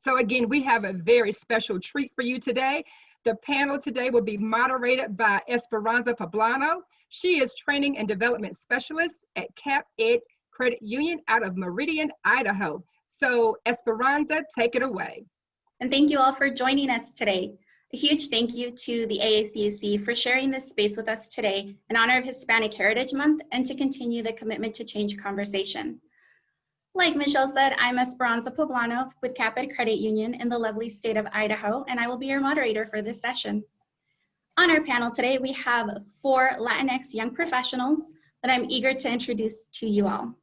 So again, we have a very special treat for you today. The panel today will be moderated by Esperanza Poblano. She is Training and Development Specialist at Cap Ed Credit Union out of Meridian, Idaho. So Esperanza, take it away. And thank you all for joining us today. A huge thank you to the AACAC for sharing this space with us today in honor of Hispanic Heritage Month and to continue the commitment to change conversation. Like Michelle said, I'm Esperanza Poblano with Cap Ed Credit Union in the lovely state of Idaho, and I will be your moderator for this session. On our panel today, we have 4 Latinx young professionals that I'm eager to introduce to you all.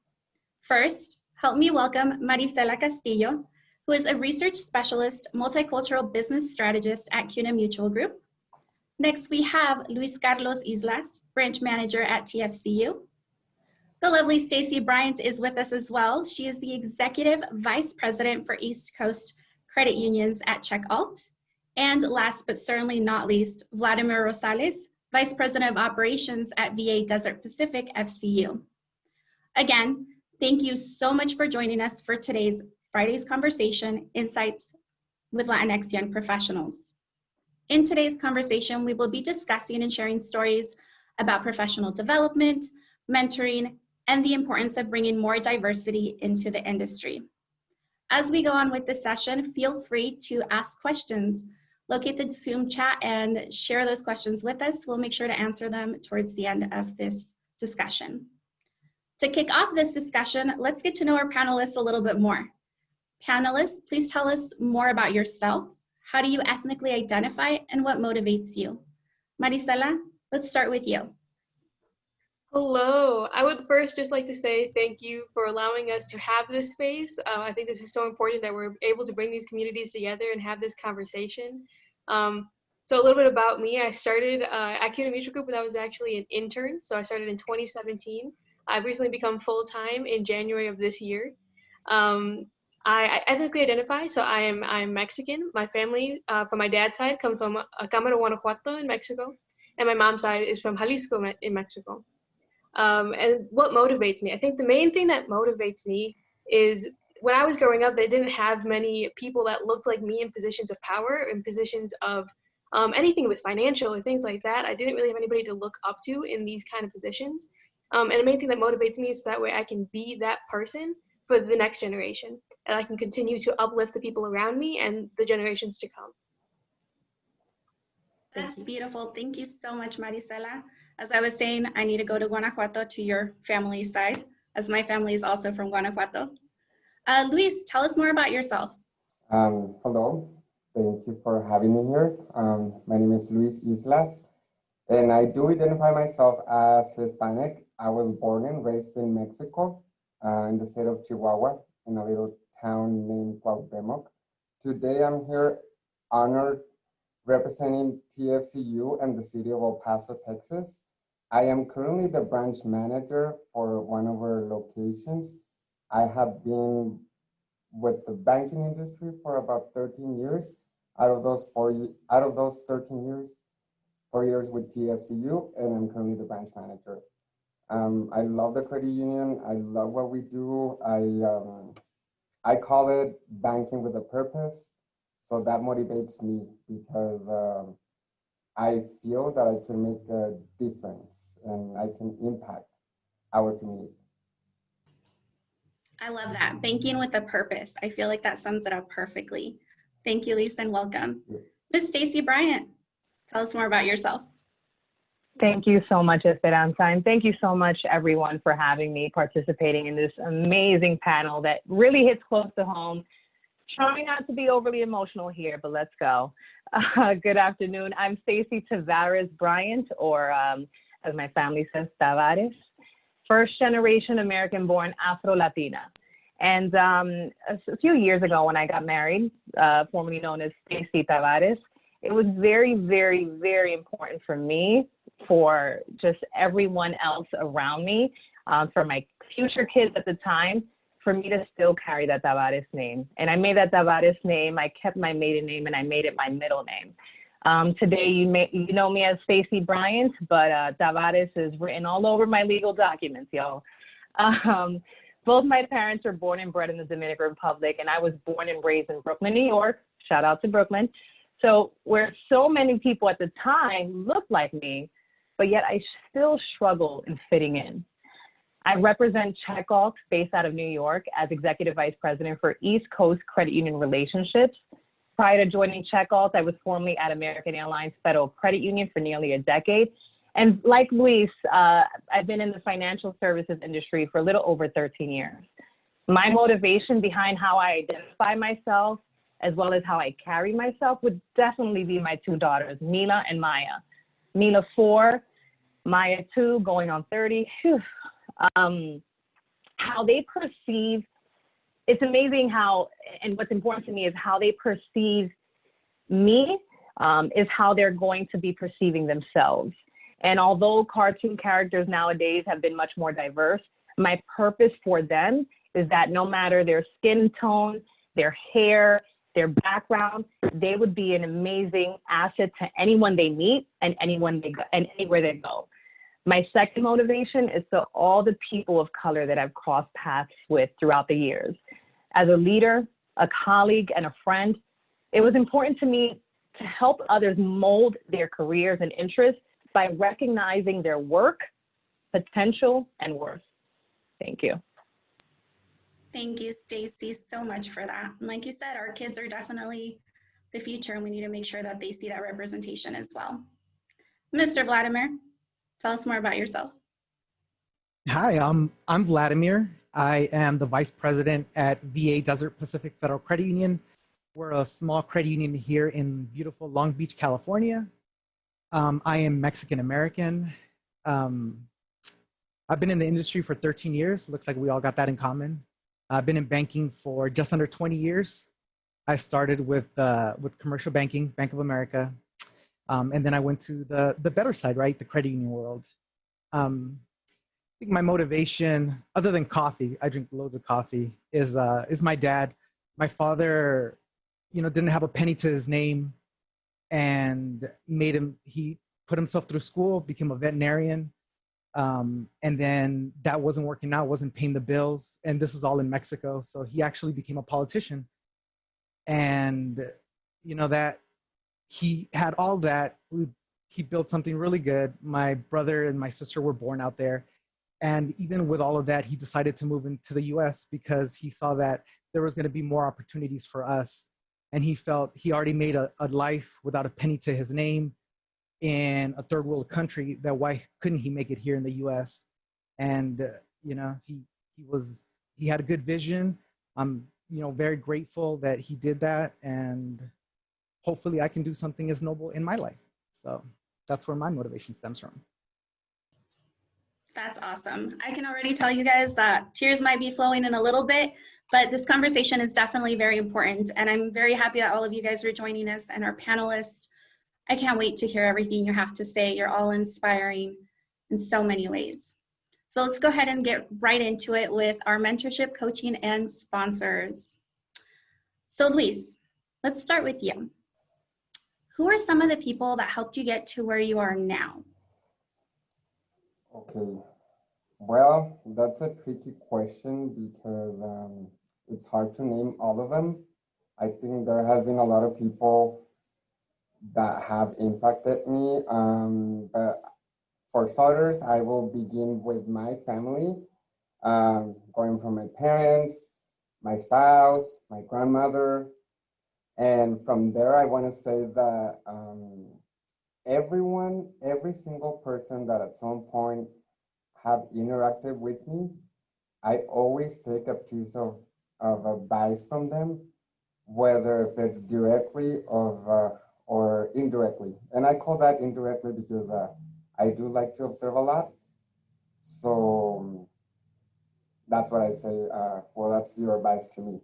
First, help me welcome Maricela Castillo, who is a research specialist, multicultural business strategist at CUNA Mutual Group. Next, we have Luis Carlos Islas, branch manager at TFCU. The lovely Stacey Bryant is with us as well. She is the executive vice president for East Coast Credit Unions at CheckAlt. And last but certainly not least, Vladimir Rosales, vice president of operations at VA Desert Pacific FCU. Again, thank you so much for joining us for today's Friday's Conversation, Insights with Latinx Young Professionals. In today's conversation, we will be discussing and sharing stories about professional development, mentoring, and the importance of bringing more diversity into the industry. As we go on with this session, feel free to ask questions. Locate the Zoom chat and share those questions with us. We'll make sure to answer them towards the end of this discussion. To kick off this discussion, let's get to know our panelists a little bit more. Panelists, please tell us more about yourself. How do you ethnically identify and what motivates you? Maricela, let's start with you. Hello. I would first just like to say thank you for allowing us to have this space. I think this is so important that we're able to bring these communities together and have this conversation. So a little bit about me. I started at CUNA Mutual Group when I was actually an intern. So I started in 2017. I've recently become full-time in January of this year. I ethnically identify, so I'm Mexican. My family, from my dad's side, comes from Acámbaro, Guanajuato in Mexico, and my mom's side is from Jalisco in Mexico. And what motivates me? I think the main thing that motivates me is when I was growing up, they didn't have many people that looked like me in positions of power, in positions of anything with financial or things like that. I didn't really have anybody to look up to in these kind of positions. And the main thing that motivates me is that way I can be that person for the next generation, and I can continue to uplift the people around me and the generations to come. That's beautiful. Thank you so much, Maricela. As I was saying, I need to go to Guanajuato to your family side, as my family is also from Guanajuato. Luis, tell us more about yourself. Hello, thank you for having me here. My name is Luis Islas, and I do identify myself as Hispanic. I was born and raised in Mexico, in the state of Chihuahua, in a little town named Cuauhtemoc. Today I'm here honored representing TFCU and the city of El Paso, Texas. I am currently the branch manager for one of our locations. I have been with the banking industry for about 13 years. Out of those 13 years, 4 years with TFCU, and I'm currently the branch manager. I love the credit union. I love what we do. I call it banking with a purpose. So that motivates me because I feel that I can make a difference and I can impact our community. I love that. Banking with a purpose. I feel like that sums it up perfectly. Thank you, Lisa, and welcome. Ms. Stacey Bryant, tell us more about yourself. Thank you so much, Esperanza, and thank you so much, everyone, for having me participating in this amazing panel that really hits close to home. Trying not to be overly emotional here, but let's go. Good afternoon. I'm Stacey Tavarez Bryant, or as my family says, Tavarez, first generation American-born Afro-Latina. And a few years ago when I got married, formerly known as Stacey Tavarez, it was very, very, very important for me, for just everyone else around me, for my future kids at the time, for me to still carry that Tavarez name. And I made that Tavarez name, I kept my maiden name, and I made it my middle name. Today, you know me as Stacey Bryant, but Tavarez is written all over my legal documents, y'all. Both my parents were born and bred in the Dominican Republic, and I was born and raised in Brooklyn, New York. Shout out to Brooklyn. So where so many people at the time looked like me, but yet I still struggle in fitting in. I represent Checkoff based out of New York as Executive Vice President for East Coast Credit Union Relationships. Prior to joining Checkoff, I was formerly at American Airlines Federal Credit Union for nearly a decade. And like Luis, I've been in the financial services industry for a little over 13 years. My motivation behind how I identify myself, as well as how I carry myself, would definitely be my two daughters, Mila and Maya. Mila 4, Maya 2, going on 30. Whew. How they perceive, it's amazing how, and what's important to me is how they perceive me is how they're going to be perceiving themselves. And although cartoon characters nowadays have been much more diverse, my purpose for them is that no matter their skin tone, their hair, their background, they would be an amazing asset to anyone they meet and anyone they go, and anywhere they go. My second motivation is to all the people of color that I've crossed paths with throughout the years. As a leader, a colleague, and a friend, it was important to me to help others mold their careers and interests by recognizing their work, potential, and worth. Thank you. Thank you, Stacey, so much for that. And like you said, our kids are definitely the future, and we need to make sure that they see that representation as well. Mr. Vladimir, tell us more about yourself. Hi, I'm Vladimir. I am the Vice President at VA Desert Pacific Federal Credit Union. We're a small credit union here in beautiful Long Beach, California. I am Mexican American. I've been in the industry for 13 years. Looks like we all got that in common. I've been in banking for just under 20 years. I started with commercial banking, Bank of America. And then I went to the better side, right? The credit union world. I think my motivation, other than coffee, I drink loads of coffee, is my dad. My father, didn't have a penny to his name, and he put himself through school, became a veterinarian. And then that wasn't working out, wasn't paying the bills. And this is all in Mexico. So he actually became a politician. And, that he had all that. He built something really good. My brother and my sister were born out there. And even with all of that, he decided to move into the US because he saw that there was going to be more opportunities for us. And he felt he already made a life without a penny to his name in a third world country, that why couldn't he make it here in the US? And, he had a good vision. I'm, very grateful that he did that. And hopefully I can do something as noble in my life. So that's where my motivation stems from. That's awesome. I can already tell you guys that tears might be flowing in a little bit, but this conversation is definitely very important. And I'm very happy that all of you guys are joining us and our panelists. I can't wait to hear everything you have to say. You're all inspiring in so many ways. So let's go ahead and get right into it with our mentorship, coaching, and sponsors. So Luis, let's start with you. Who are some of the people that helped you get to where you are now? Okay, well, that's a tricky question because it's hard to name all of them. I think there has been a lot of people that have impacted me, but for starters, I will begin with my family, going from my parents, my spouse, my grandmother, and from there, I want to say that every single person that at some point have interacted with me, I always take a piece of advice from them, whether if it's directly or indirectly. And I call that indirectly because I do like to observe a lot. So that's what I say, well, that's your advice to me.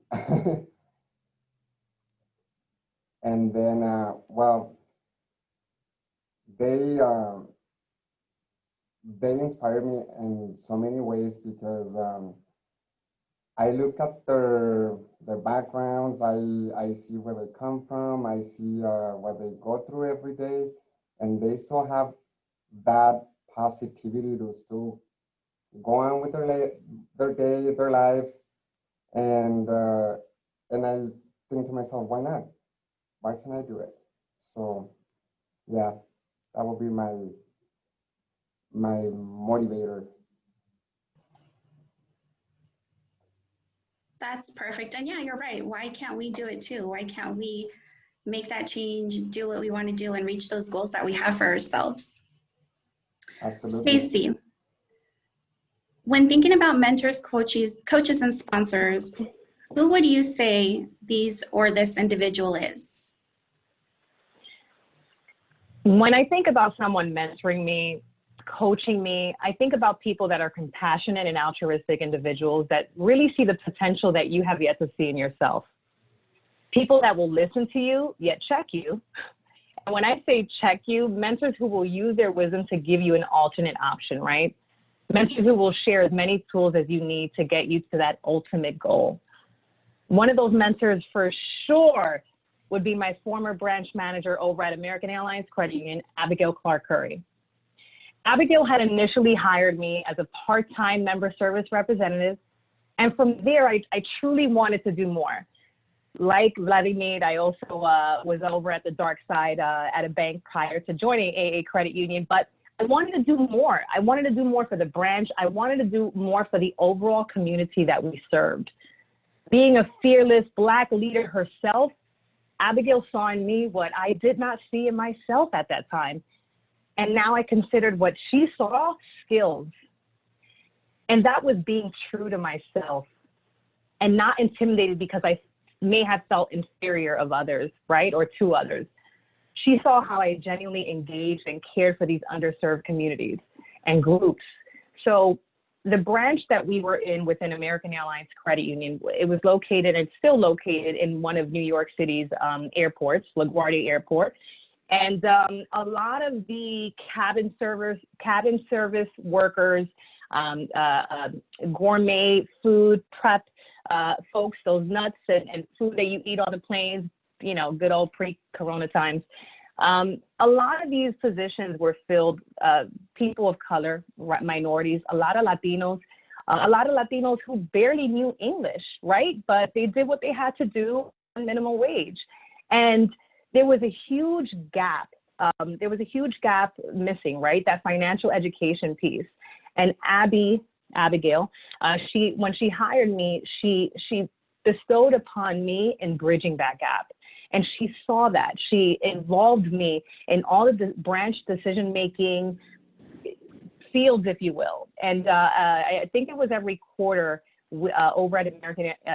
And then, well, they inspire me in so many ways because I look at their backgrounds, I see where they come from, I see what they go through every day, and they still have that positivity to still, go on with their day, their lives, and I think to myself, why not? Why can't I do it? So yeah, that will be my motivator. That's perfect. And yeah, you're right. Why can't we do it too? Why can't we make that change, do what we want to do, and reach those goals that we have for ourselves? Absolutely. Stacey, when thinking about mentors, coaches, and sponsors, who would you say these or this individual is? When I think about someone mentoring me, coaching me, I think about people that are compassionate and altruistic individuals that really see the potential that you have yet to see in yourself. People that will listen to you, yet check you. And when I say check you, mentors who will use their wisdom to give you an alternate option, right? Mentors who will share as many tools as you need to get you to that ultimate goal. One of those mentors for sure would be my former branch manager over at American Airlines Credit Union, Abigail Clark Curry. Abigail had initially hired me as a part-time member service representative. And from there, I truly wanted to do more. Like Vladimir, I also was over at the dark side at a bank prior to joining AA Credit Union, but I wanted to do more. I wanted to do more for the branch. I wanted to do more for the overall community that we served. Being a fearless Black leader herself, Abigail saw in me what I did not see in myself at that time. And now I considered what she saw skills. And that was being true to myself and not intimidated because I may have felt inferior of others, right? Or to others. She saw how I genuinely engaged and cared for these underserved communities and groups. So the branch that we were in within American Airlines Credit Union, it was located and still located in one of New York City's airports, LaGuardia Airport. And a lot of the cabin service workers, gourmet food prep folks, those nuts and food that you eat on the planes, you know, good old pre-corona times. A lot of these positions were filled, people of color, minorities, a lot of Latinos who barely knew English, right? But they did what they had to do on minimum wage. And there was a huge gap. Missing, right? That financial education piece. And Abigail, when she hired me, she bestowed upon me in bridging that gap. And she saw that. She involved me in all of the branch decision-making fields, if you will. And I think it was every quarter over at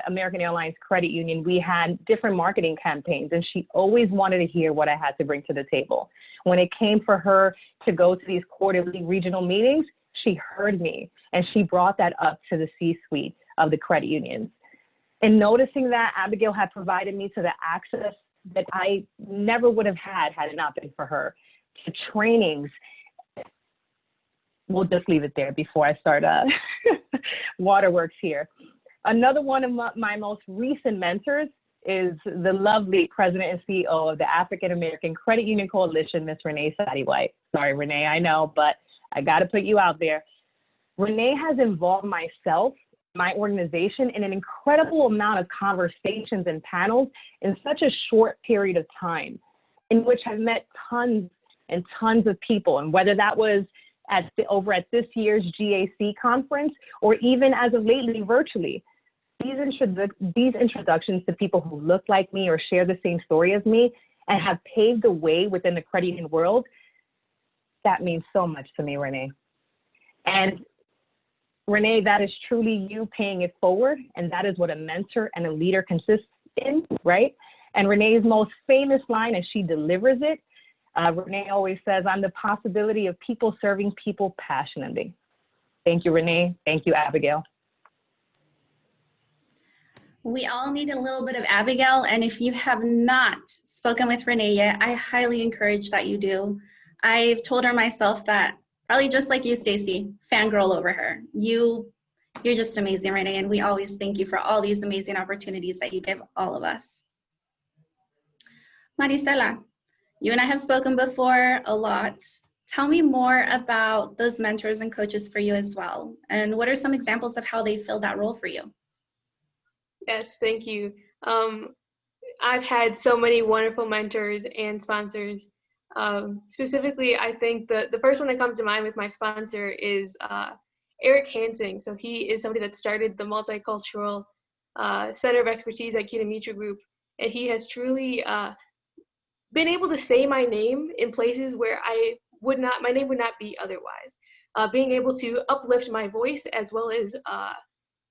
American Airlines Credit Union, we had different marketing campaigns, and she always wanted to hear what I had to bring to the table. When it came for her to go to these quarterly regional meetings, she heard me, and she brought that up to the C-suite of the credit unions. And noticing that, Abigail had provided me to the access that I never would have had it not been for her, to trainings. We'll just leave it there before I start waterworks here. Another one of my most recent mentors is the lovely president and CEO of the African American Credit Union Coalition, Miss Renee White. Sorry, Renee, I know, but I got to put you out there. Renee has involved myself, my organization, in an incredible amount of conversations and panels in such a short period of time, in which I've met tons and tons of people. And whether that was over at this year's GAC conference, or even as of lately virtually, these introductions to people who look like me or share the same story as me and have paved the way within the credit union world, that means so much to me, Renee. And Renee, that is truly you paying it forward, and that is what a mentor and a leader consists in, right? And Renee's most famous line, as she delivers it, Renee always says, "I'm the possibility of people serving people passionately." Thank you, Renee. Thank you, Abigail. We all need a little bit of Abigail, and if you have not spoken with Renee yet, I highly encourage that you do. I've told her myself that, probably just like you, Stacey, fangirl over her. You're just amazing, Renee, and we always thank you for all these amazing opportunities that you give all of us. Maricela, you and I have spoken before a lot. tell me more about those mentors and coaches for you as well. And what are some examples of how they filled that role for you? Yes, thank you. I've had so many wonderful mentors and sponsors. Specifically, I think the first one that comes to mind with my sponsor is Eric Hansing. So he is somebody that started the Multicultural Center of Expertise at CUNA Mutual Group. And he has truly been able to say my name in places where my name would not be otherwise. Being able to uplift my voice as well as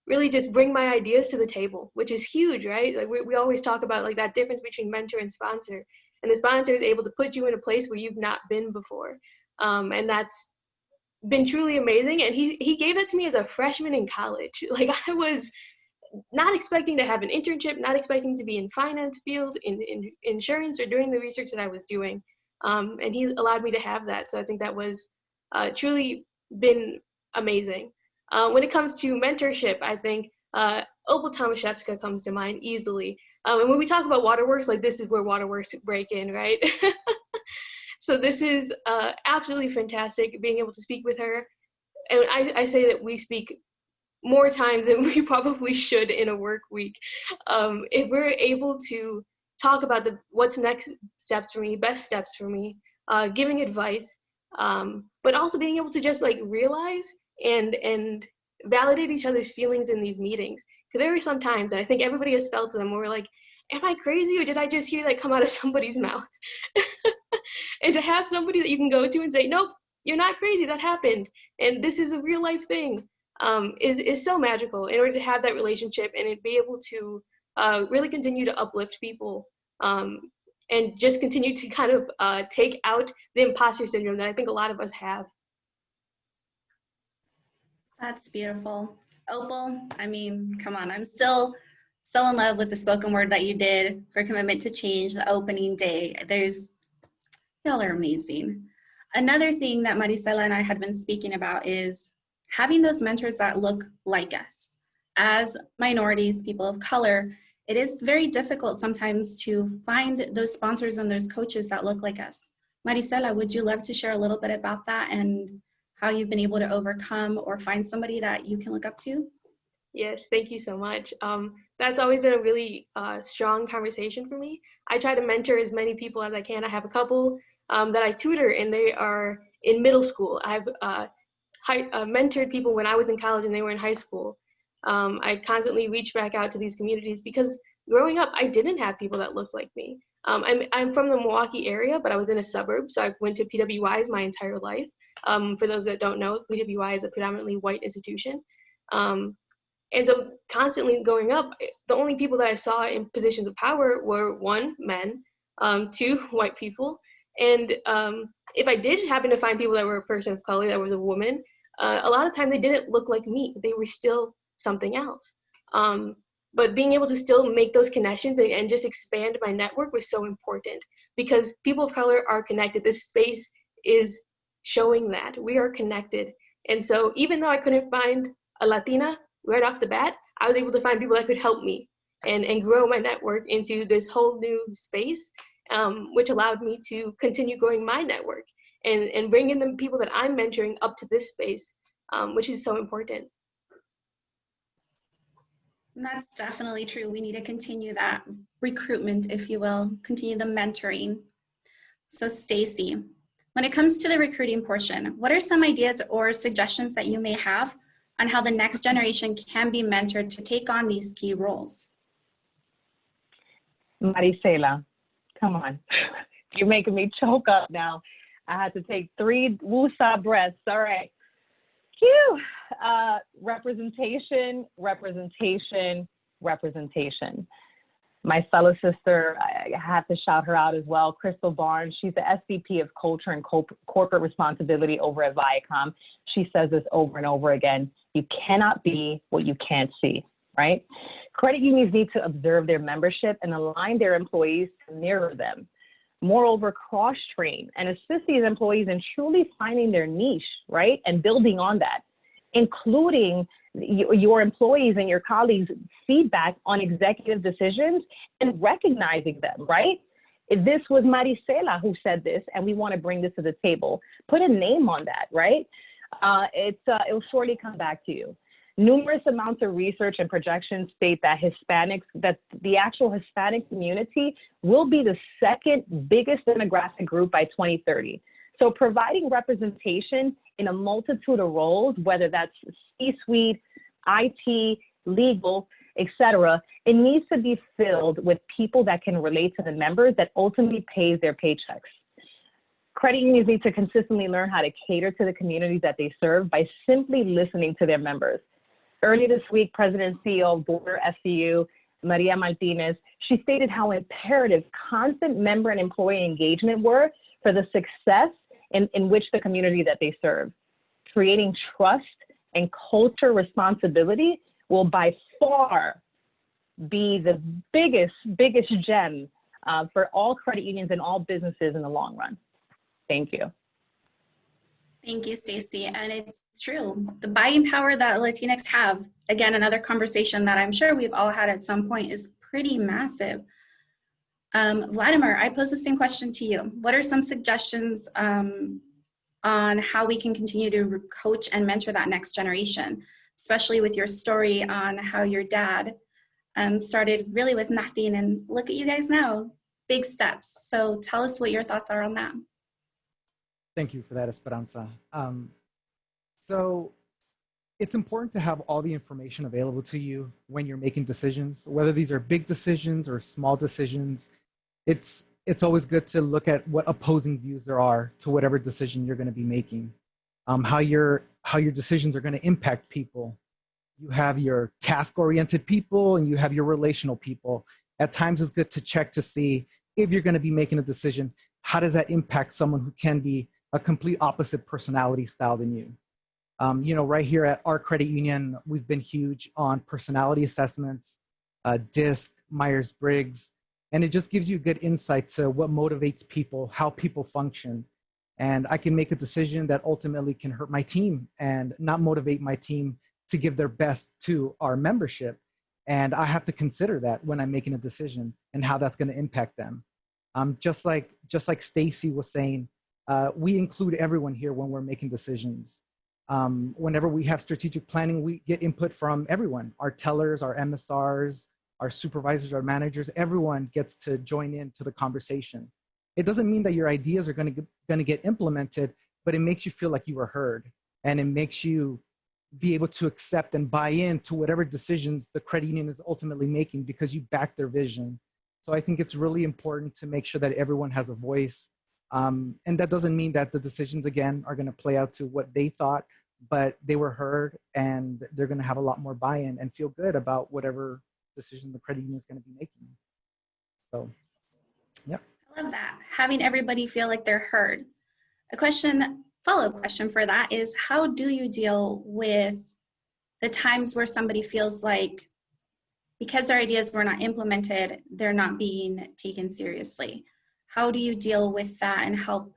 really just bring my ideas to the table, which is huge, right? Like we always talk about like that difference between mentor and sponsor. And the sponsor is able to put you in a place where you've not been before. And that's been truly amazing. And he gave that to me as a freshman in college. Like I was not expecting to have an internship, not expecting to be in finance field, in insurance, or doing the research that I was doing. And he allowed me to have that. So I think that was truly been amazing. When it comes to mentorship, I think Opal Tomaszewska comes to mind easily. And when we talk about Waterworks, like this is where Waterworks break in, right? So this is absolutely fantastic, being able to speak with her. And I say that we speak more times than we probably should in a work week. If we're able to talk about what's next steps for me, best steps for me, giving advice, but also being able to just like realize and validate each other's feelings in these meetings. Because there are some times that I think everybody has felt them where we're like, am I crazy, or did I just hear that come out of somebody's mouth? And to have somebody that you can go to and say, nope, you're not crazy, that happened, and this is a real life thing, is so magical in order to have that relationship and be able to really continue to uplift people and just continue to kind of take out the imposter syndrome that I think a lot of us have. That's beautiful. Opal, I mean, come on, I'm still so in love with the spoken word that you did for Commitment to Change, the opening day. Y'all are amazing. Another thing that Maricela and I had been speaking about is having those mentors that look like us. As minorities, people of color, it is very difficult sometimes to find those sponsors and those coaches that look like us. Maricela, would you love to share a little bit about that and how you've been able to overcome or find somebody that you can look up to? Yes, thank you so much. That's always been a really strong conversation for me. I try to mentor as many people as I can. I have a couple that I tutor, and they are in middle school. I've mentored people when I was in college and they were in high school. I constantly reach back out to these communities because growing up, I didn't have people that looked like me. I'm from the Milwaukee area, but I was in a suburb, so I went to PWIs my entire life. For those that don't know, PWI is a predominantly white institution. And so constantly growing up, the only people that I saw in positions of power were 1, men, 2, white people. And if I did happen to find people that were a person of color, that was a woman, a lot of time they didn't look like me. They were still something else. But being able to still make those connections and just expand my network was so important, because people of color are connected. This space is showing that we are connected. And so even though I couldn't find a Latina right off the bat, I was able to find people that could help me and grow my network into this whole new space, which allowed me to continue growing my network and bring in the people that I'm mentoring up to this space, which is so important. And that's definitely true. We need to continue that recruitment, if you will, continue the mentoring. So Stacey, when it comes to the recruiting portion, what are some ideas or suggestions that you may have on how the next generation can be mentored to take on these key roles? Maricela, come on. You're making me choke up now. I had to take 3 woosah breaths. All right. Phew. Representation, representation, representation. My fellow sister, I have to shout her out as well, Crystal Barnes. She's the SVP of Culture and Corporate Responsibility over at Viacom. She says this over and over again. You cannot be what you can't see, right? Credit unions need to observe their membership and align their employees to mirror them. Moreover, cross-train and assist these employees in truly finding their niche, right? And building on that, including your employees and your colleagues' feedback on executive decisions and recognizing them, right? This was Maricela who said this, and we want to bring this to the table. Put a name on that, right? It will surely come back to you. Numerous amounts of research and projections state that the actual Hispanic community will be the second biggest demographic group by 2030. So providing representation in a multitude of roles, whether that's C-suite, IT, legal, etc., it needs to be filled with people that can relate to the members that ultimately pays their paychecks. Credit unions need to consistently learn how to cater to the communities that they serve by simply listening to their members. Earlier this week, President and CEO of Border FCU, Maria Martinez, she stated how imperative constant member and employee engagement were for the success in which the community that they serve. Creating trust and culture responsibility will by far be the biggest gem for all credit unions and all businesses in the long run. Thank you. Thank you, Stacey. And it's true. The buying power that Latinx have, again, another conversation that I'm sure we've all had at some point, is pretty massive. Vladimir, I pose the same question to you. What are some suggestions on how we can continue to coach and mentor that next generation, especially with your story on how your dad started really with nothing, and look at you guys now, big steps. So tell us what your thoughts are on that. Thank you for that, Esperanza. So it's important to have all the information available to you when you're making decisions, whether these are big decisions or small decisions. It's always good to look at what opposing views there are to whatever decision you're going to be making, how your decisions are going to impact people. You have your task-oriented people and you have your relational people. At times it's good to check to see if you're going to be making a decision, how does that impact someone who can be a complete opposite personality style than you? You know, right here at our credit union, we've been huge on personality assessments, DISC, Myers-Briggs, and it just gives you good insight to what motivates people, how people function. And I can make a decision that ultimately can hurt my team and not motivate my team to give their best to our membership. And I have to consider that when I'm making a decision and how that's going to impact them. Just like Stacey was saying, we include everyone here when we're making decisions. Whenever we have strategic planning, we get input from everyone, our tellers, our MSRs, our supervisors, our managers, everyone gets to join into the conversation. It doesn't mean that your ideas are going to get implemented, but it makes you feel like you were heard, and it makes you be able to accept and buy into whatever decisions the credit union is ultimately making because you back their vision. So I think it's really important to make sure that everyone has a voice. And that doesn't mean that the decisions, again, are going to play out to what they thought, but they were heard and they're going to have a lot more buy-in and feel good about whatever decision the credit union is going to be making. So, yeah. I love that. Having everybody feel like they're heard. Follow-up question for that is, how do you deal with the times where somebody feels like because their ideas were not implemented, they're not being taken seriously? How do you deal with that and help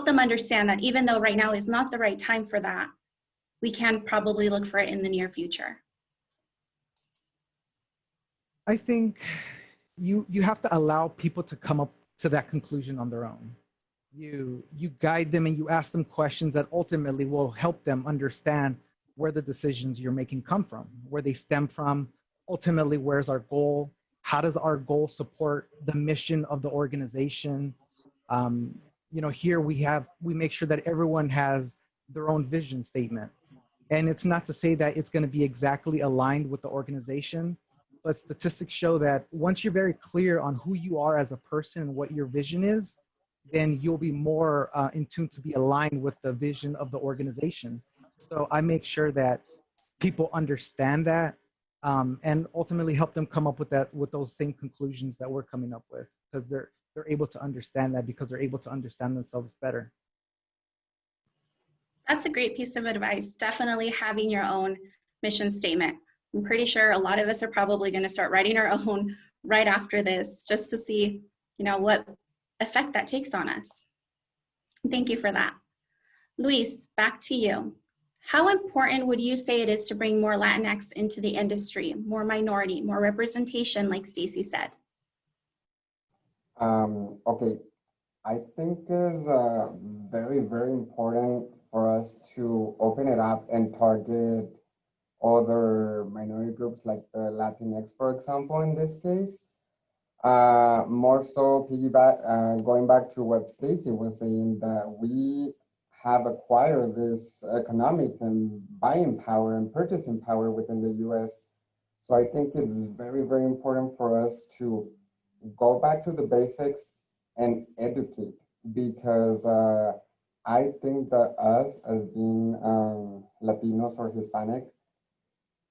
them understand that even though right now is not the right time for that, we can probably look for it in the near future? I think you have to allow people to come up to that conclusion on their own. You guide them and you ask them questions that ultimately will help them understand where the decisions you're making come from, where they stem from, ultimately where's our goal, how does our goal support the mission of the organization. You know, here we make sure that everyone has their own vision statement. And it's not to say that it's going to be exactly aligned with the organization, but statistics show that once you're very clear on who you are as a person and what your vision is, then you'll be more in tune to be aligned with the vision of the organization. So I make sure that people understand that and ultimately help them come up with those same conclusions that we're coming up with, because they're able to understand that because they're able to understand themselves better. That's a great piece of advice. Definitely having your own mission statement. I'm pretty sure a lot of us are probably going to start writing our own right after this, just to see, you know, what effect that takes on us. Thank you for that. Luis, back to you. How important would you say it is to bring more Latinx into the industry, more minority, more representation, like Stacey said? Okay, I think is very, very important for us to open it up and target other minority groups like the Latinx, for example, in this case. More so going back to what Stacey was saying, that we have acquired this economic and buying power and purchasing power within the US. So I think it's very, very important for us to go back to the basics and educate, because I think that us as being Latinos or Hispanic,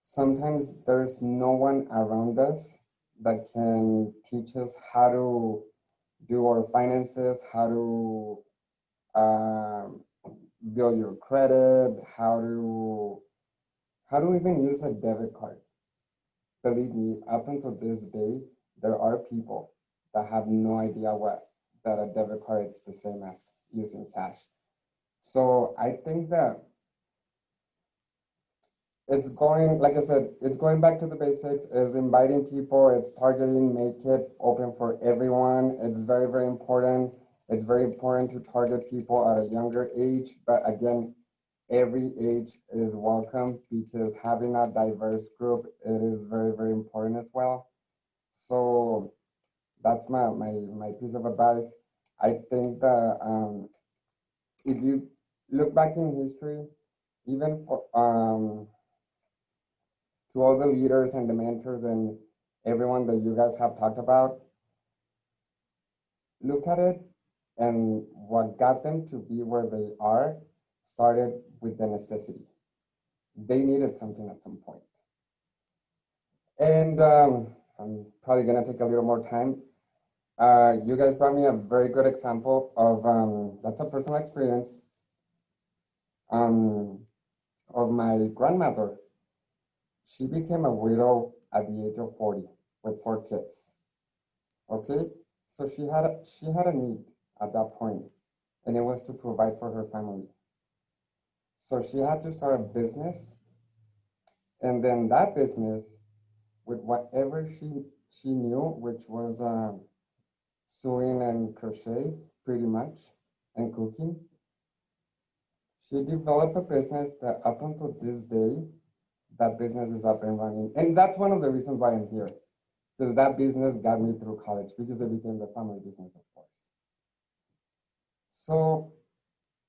sometimes there's no one around us that can teach us how to do our finances, how to build your credit, how to even use a debit card. Believe me, up until this day, there are people that have no idea that a debit card is the same as using cash. So I think that it's going, like I said, it's going back to the basics, is inviting people, it's targeting, make it open for everyone. It's very, very important. It's very important to target people at a younger age, but again, every age is welcome, because having a diverse group, it is very, very important as well. So that's my piece of advice. I think that if you look back in history, even for, to all the leaders and the mentors and everyone that you guys have talked about, look at it, and what got them to be where they are started with the necessity. They needed something at some point. And I'm probably gonna take a little more time. You guys brought me a very good example of, that's a personal experience, of my grandmother. She became a widow at the age of 40 with 4 kids. Okay, so she had a need at that point, and it was to provide for her family. So she had to start a business, and then that business, with whatever she knew, which was sewing and crochet, pretty much, and cooking, she developed a business that up until this day, that business is up and running. And that's one of the reasons why I'm here, because that business got me through college, because it became the family business, of course. So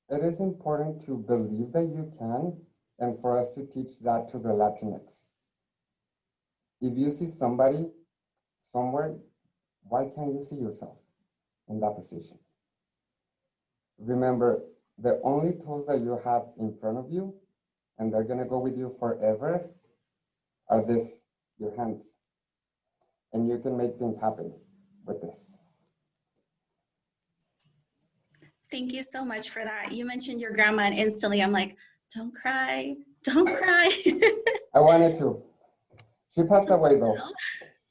it is important to believe that you can, and for us to teach that to the Latinx. If you see somebody somewhere, why can't you see yourself in that position? Remember, the only tools that you have in front of you, and they're gonna go with you forever, are your hands. And you can make things happen with this. Thank you so much for that. You mentioned your grandma, and instantly I'm like, don't cry, don't cry. I wanted to. She passed away though.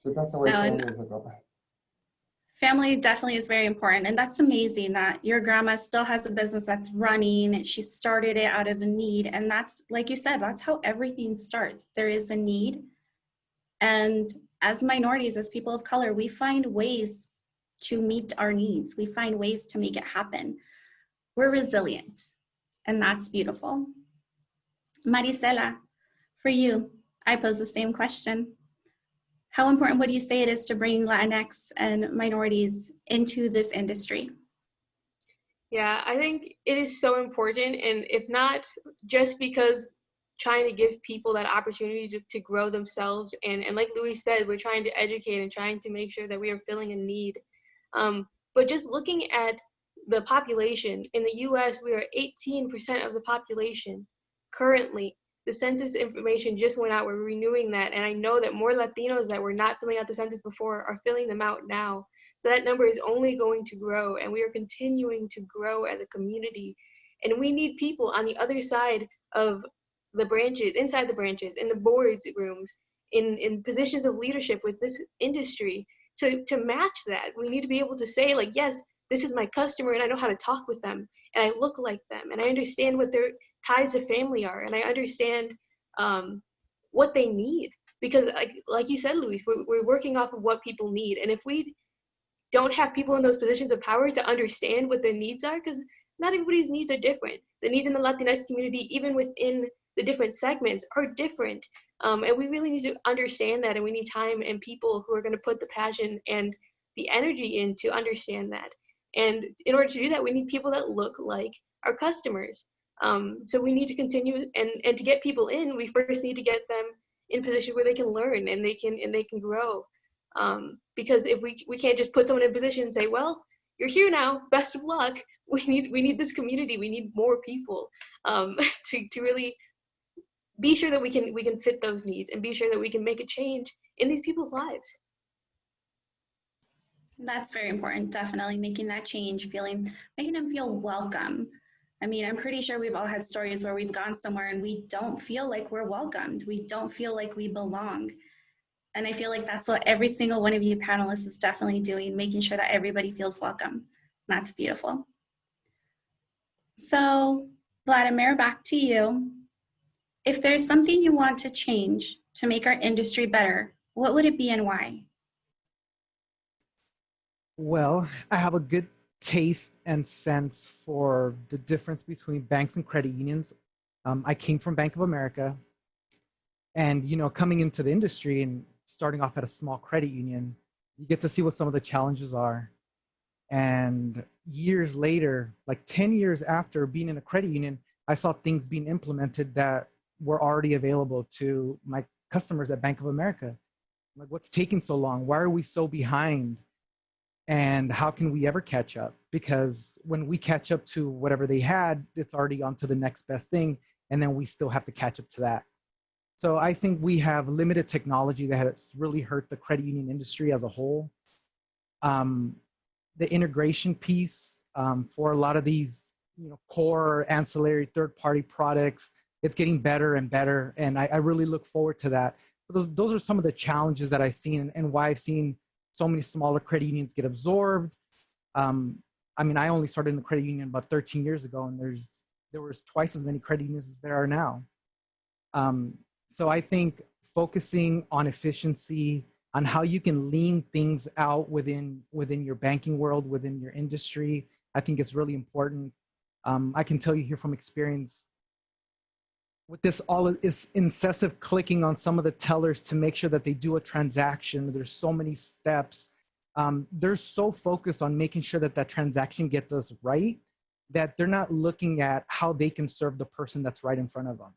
She passed away 7 years ago. Family definitely is very important. And that's amazing that your grandma still has a business that's running. She started it out of a need. And that's, like you said, that's how everything starts. There is a need. And as minorities, as people of color, we find ways to meet our needs. We find ways to make it happen. We're resilient. And that's beautiful. Maricela, for you, I pose the same question. How important would you say it is to bring Latinx and minorities into this industry? Yeah, I think it is so important, and if not just because trying to give people that opportunity to grow themselves, and like Luis said, we're trying to educate and trying to make sure that we are filling a need. But just looking at the population, in the US, we are 18% of the population currently. The census information just went out, we're renewing that, and I know that more Latinos that were not filling out the census before are filling them out now. So that number is only going to grow, and we are continuing to grow as a community. And we need people on the other side of the branches, inside the branches, in the boards rooms, in positions of leadership with this industry to match that. We need to be able to say, like, yes, this is my customer, and I know how to talk with them, and I look like them, and I understand what their ties of family are, and I understand what they need. Because like you said, Luis, we're working off of what people need. And if we don't have people in those positions of power to understand what their needs are, because not everybody's needs are different. The needs in the Latinx community, even within the different segments, are different. And we really need to understand that, and we need time and people who are going to put the passion and the energy in to understand that. And in order to do that, we need people that look like our customers. So we need to continue, and to get people in, we first need to get them in positions where they can learn and they can grow. Because if we can't just put someone in position and say, well, you're here now, best of luck. We need this community. We need more people to really be sure that we can fit those needs and be sure that we can make a change in these people's lives. That's very important. Definitely making that change, making them feel welcome. I mean, I'm pretty sure we've all had stories where we've gone somewhere and we don't feel like we're welcomed. We don't feel like we belong. And I feel like that's what every single one of you panelists is definitely doing, making sure that everybody feels welcome. That's beautiful. So, Vladimir, back to you. If there's something you want to change to make our industry better, what would it be and why? Well, I have a good taste and sense for the difference between banks and credit unions. I came from Bank of America, and coming into the industry and starting off at a small credit union, you get to see what some of the challenges are. And years later, like 10 years after being in a credit union, I saw things being implemented that were already available to my customers at Bank of America. Like, what's taking so long? Why are we so behind? And how can we ever catch up? Because when we catch up to whatever they had, it's already on to the next best thing. And then we still have to catch up to that. So I think we have limited technology that has really hurt the credit union industry as a whole. The integration piece for a lot of these core ancillary third-party products, it's getting better and better. And I really look forward to that. But those are some of the challenges that I've seen and why I've seen so many smaller credit unions get absorbed. I mean, I only started in the credit union about 13 years ago, and there was twice as many credit unions as there are now. So I think focusing on efficiency, on how you can lean things out within your banking world, within your industry, I think it's really important. I can tell you here from experience, with this all is incessant clicking on some of the tellers to make sure that they do a transaction. There's so many steps. They're so focused on making sure that that transaction gets us right that they're not looking at how they can serve the person that's right in front of them,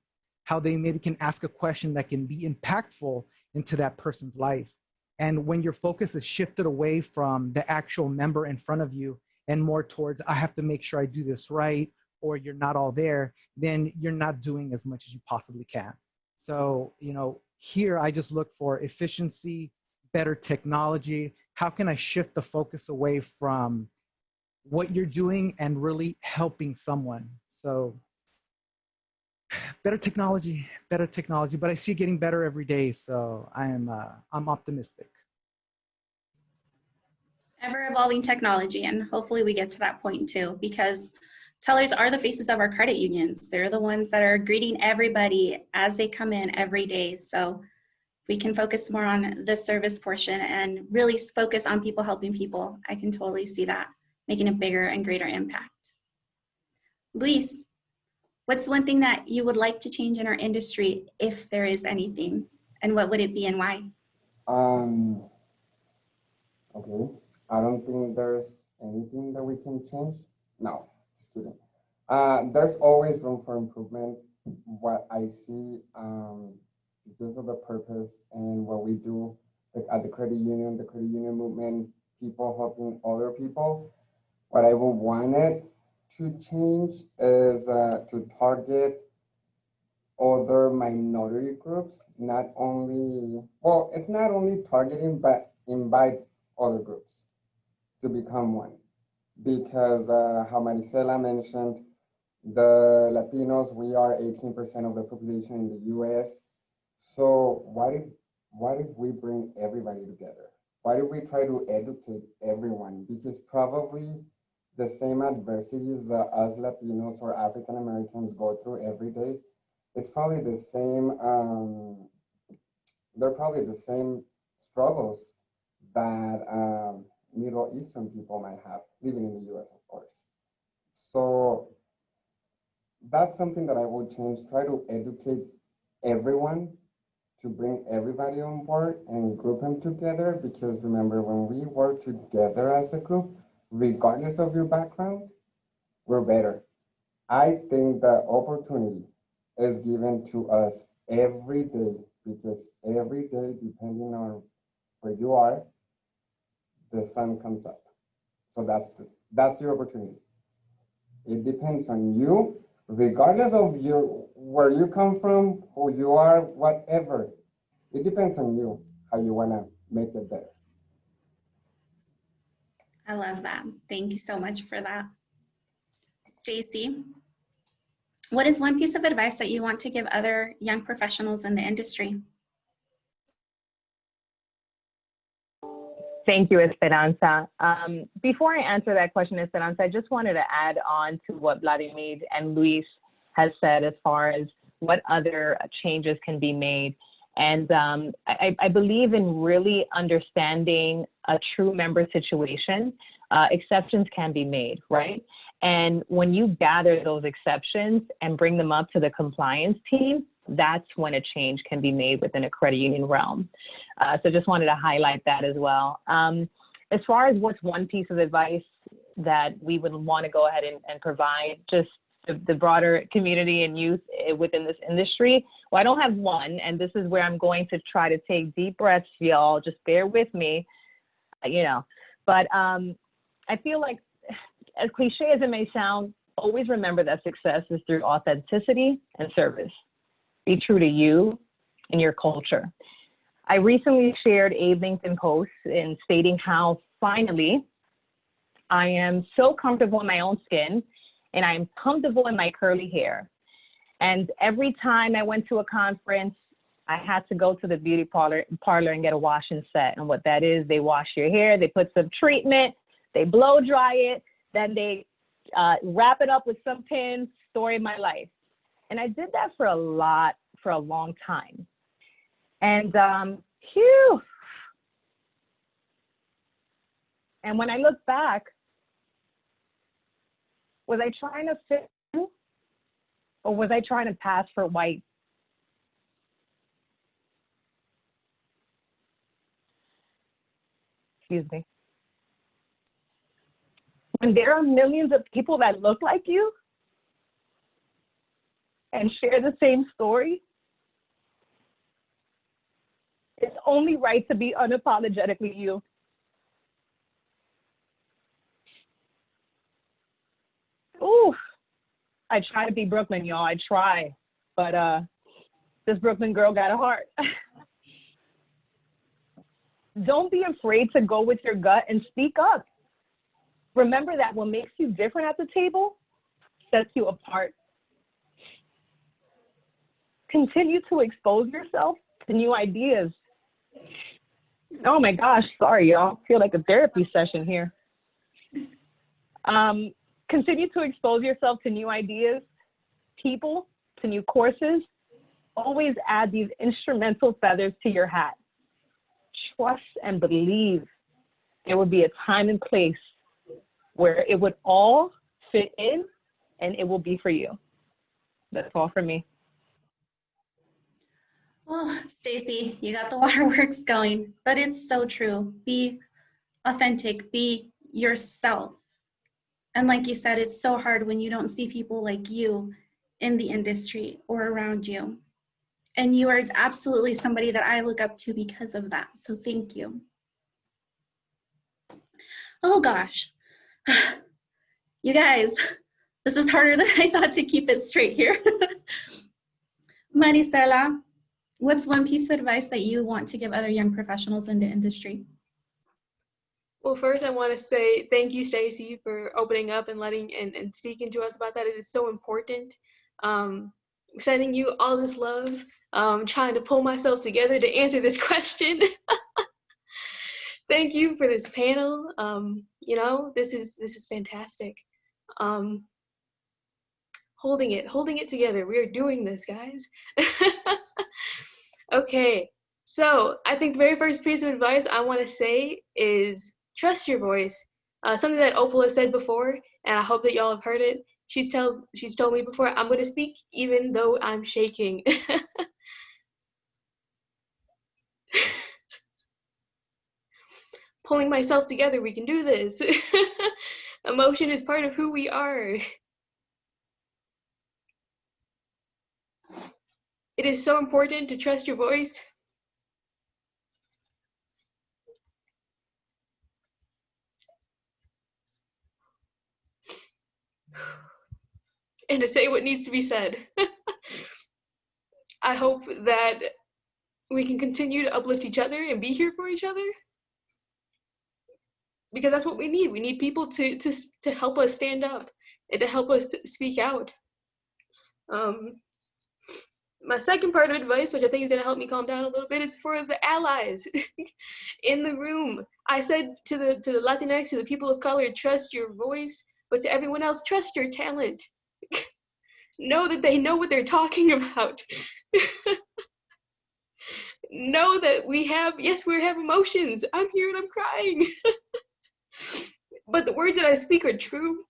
how they maybe can ask a question that can be impactful into that person's life. And when your focus is shifted away from the actual member in front of you and more towards, I have to make sure I do this right, or you're not all there, then you're not doing as much as you possibly can. So, here I just look for efficiency, better technology. How can I shift the focus away from what you're doing and really helping someone? So better technology, but I see it getting better every day. So I'm optimistic. Ever evolving technology, and hopefully we get to that point too, because tellers are the faces of our credit unions. They're the ones that are greeting everybody as they come in every day. So if we can focus more on the service portion and really focus on people helping people, I can totally see that making a bigger and greater impact. Luis, what's one thing that you would like to change in our industry, if there is anything, and what would it be and why? Okay, I don't think there's anything that we can change. No, just kidding. There's always room for improvement. What I see, because of the purpose and what we do at the credit union movement, people helping other people, what I would want it to change is to target other minority groups, not only, well, it's not only targeting, but invite other groups to become one. Because how Maricela mentioned, the Latinos, we are 18% of the population in the US. So what if we bring everybody together? Why do we try to educate everyone? Because probably the same adversities that us Latinos or African Americans go through every day, it's probably the same, they're probably the same struggles that Middle Eastern people might have living in the US, of course. So that's something that I will change, try to educate everyone, to bring everybody on board and group them together, because remember, when we work together as a group, regardless of your background, we're better. I think that opportunity is given to us every day, because every day, depending on where you are, the sun comes up. So that's your opportunity. It depends on you, regardless of where you come from, who you are, whatever. It depends on you, how you want to make it better. I love that. Thank you so much for that. Stacey, what is one piece of advice that you want to give other young professionals in the industry? Thank you, Esperanza. Before I answer that question, Esperanza, I just wanted to add on to what Vladimir and Luis has said as far as what other changes can be made. And I believe in really understanding a true member situation. Exceptions can be made, right? And when you gather those exceptions and bring them up to the compliance team, that's when a change can be made within a credit union realm. So just wanted to highlight that as well. As far as what's one piece of advice that we would want to go ahead and provide just the broader community and youth within this industry, well, I don't have one, and this is where I'm going to try to take deep breaths, y'all. Just bear with me, But I feel like, as cliche as it may sound, always remember that success is through authenticity and service. Be true to you and your culture. I recently shared a LinkedIn post in stating how finally I am so comfortable in my own skin and I am comfortable in my curly hair. And every time I went to a conference, I had to go to the beauty parlor and get a wash and set. And what that is, they wash your hair, they put some treatment, they blow dry it, then they wrap it up with some pins. Story of my life. And I did that for a long time. And and when I look back, was I trying to fit in, or was I trying to pass for white? Excuse me. When there are millions of people that look like you and share the same story, it's only right to be unapologetically you. Ooh, I try to be Brooklyn, y'all. I try, but this Brooklyn girl got a heart. Don't be afraid to go with your gut and speak up. Remember that what makes you different at the table sets you apart. Continue to expose yourself to new ideas. Oh my gosh, sorry, y'all. I feel like a therapy session here. Continue to expose yourself to new ideas, people, to new courses. Always add these instrumental feathers to your hat. Trust and believe there will be a time and place where it would all fit in and it will be for you. That's all for me. Oh, Stacey, you got the waterworks going, but it's so true. Be authentic, be yourself. And like you said, it's so hard when you don't see people like you in the industry or around you. And you are absolutely somebody that I look up to because of that. So thank you. Oh gosh. You guys, this is harder than I thought to keep it straight here. Maricela, what's one piece of advice that you want to give other young professionals in the industry? Well, first I want to say thank you, Stacey, for opening up and letting and speaking to us about that. It is so important. Sending you all this love, trying to pull myself together to answer this question. Thank you for this panel. This is fantastic. Holding it together. We are doing this, guys. Okay, so I think the very first piece of advice I want to say is trust your voice. Something that Opal has said before, and I hope that y'all have heard it. She's told me before, I'm going to speak even though I'm shaking. Pulling myself together, we can do this. Emotion is part of who we are. It is so important to trust your voice. And to say what needs to be said. I hope that we can continue to uplift each other and be here for each other. Because that's what we need. We need people to help us stand up and to help us speak out. My second part of advice, which I think is gonna help me calm down a little bit, is for the allies in the room. I said to the Latinx, to the people of color, trust your voice, but to everyone else, trust your talent. Know that they know what they're talking about. Know that we have emotions. I'm here and I'm crying. But the words that I speak are true,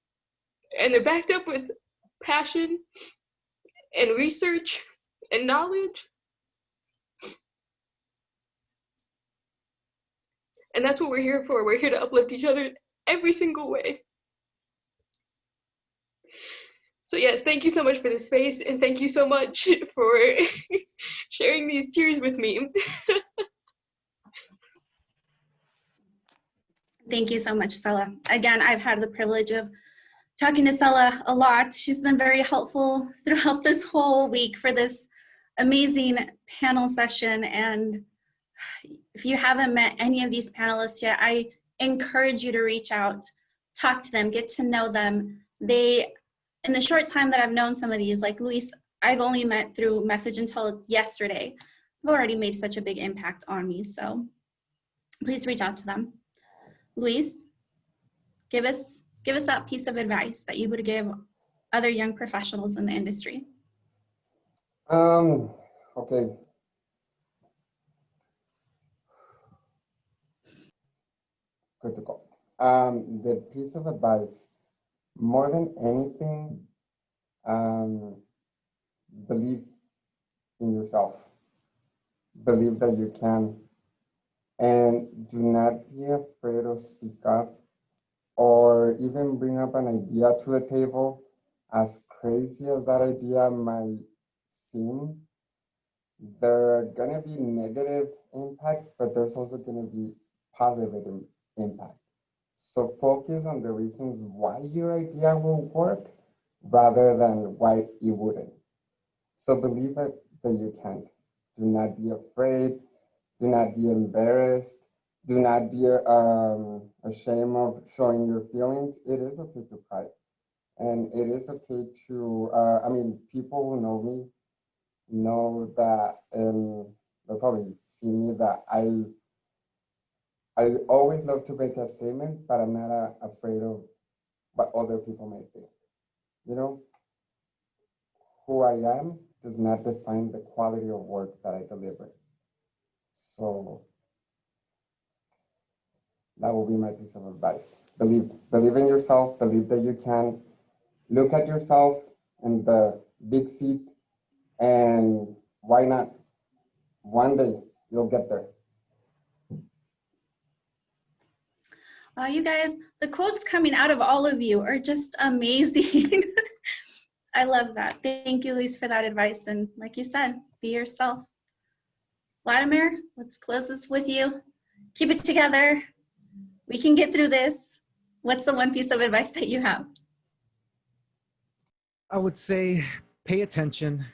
and they're backed up with passion and research and knowledge. And that's what we're here for. We're here to uplift each other every single way. So yes, thank you so much for this space, and thank you so much for sharing these tears with me. Thank you so much, Stella. Again, I've had the privilege of talking to Stella a lot. She's been very helpful throughout this whole week for this amazing panel session. And if you haven't met any of these panelists yet, I encourage you to reach out, talk to them, get to know them. In the short time that I've known some of these, like Luis, I've only met through message until yesterday. I've already made such a big impact on me. So please reach out to them. Luis, give us that piece of advice that you would give other young professionals in the industry. Okay. Good to go. The piece of advice, more than anything, believe in yourself. Believe that you can. And do not be afraid to speak up or even bring up an idea to the table. As crazy as that idea might seem, there are gonna be negative impact, but there's also gonna be positive impact. So focus on the reasons why your idea will work rather than why it wouldn't. So believe that you can. Do not be afraid. Do not be embarrassed. Do not be ashamed of showing your feelings. It is okay to cry. And it is okay to, people who know me know that, and they'll probably see me that I always love to make a statement, but I'm not afraid of what other people may think. You know, who I am does not define the quality of work that I deliver. So that will be my piece of advice. Believe in yourself, believe that you can. Look at yourself in the big seat, and why not? One day you'll get there. You guys, the quotes coming out of all of you are just amazing. I love that. Thank you, Luis, for that advice. And like you said, be yourself. Vladimir, let's close this with you. Keep it together. We can get through this. What's the one piece of advice that you have? I would say pay attention,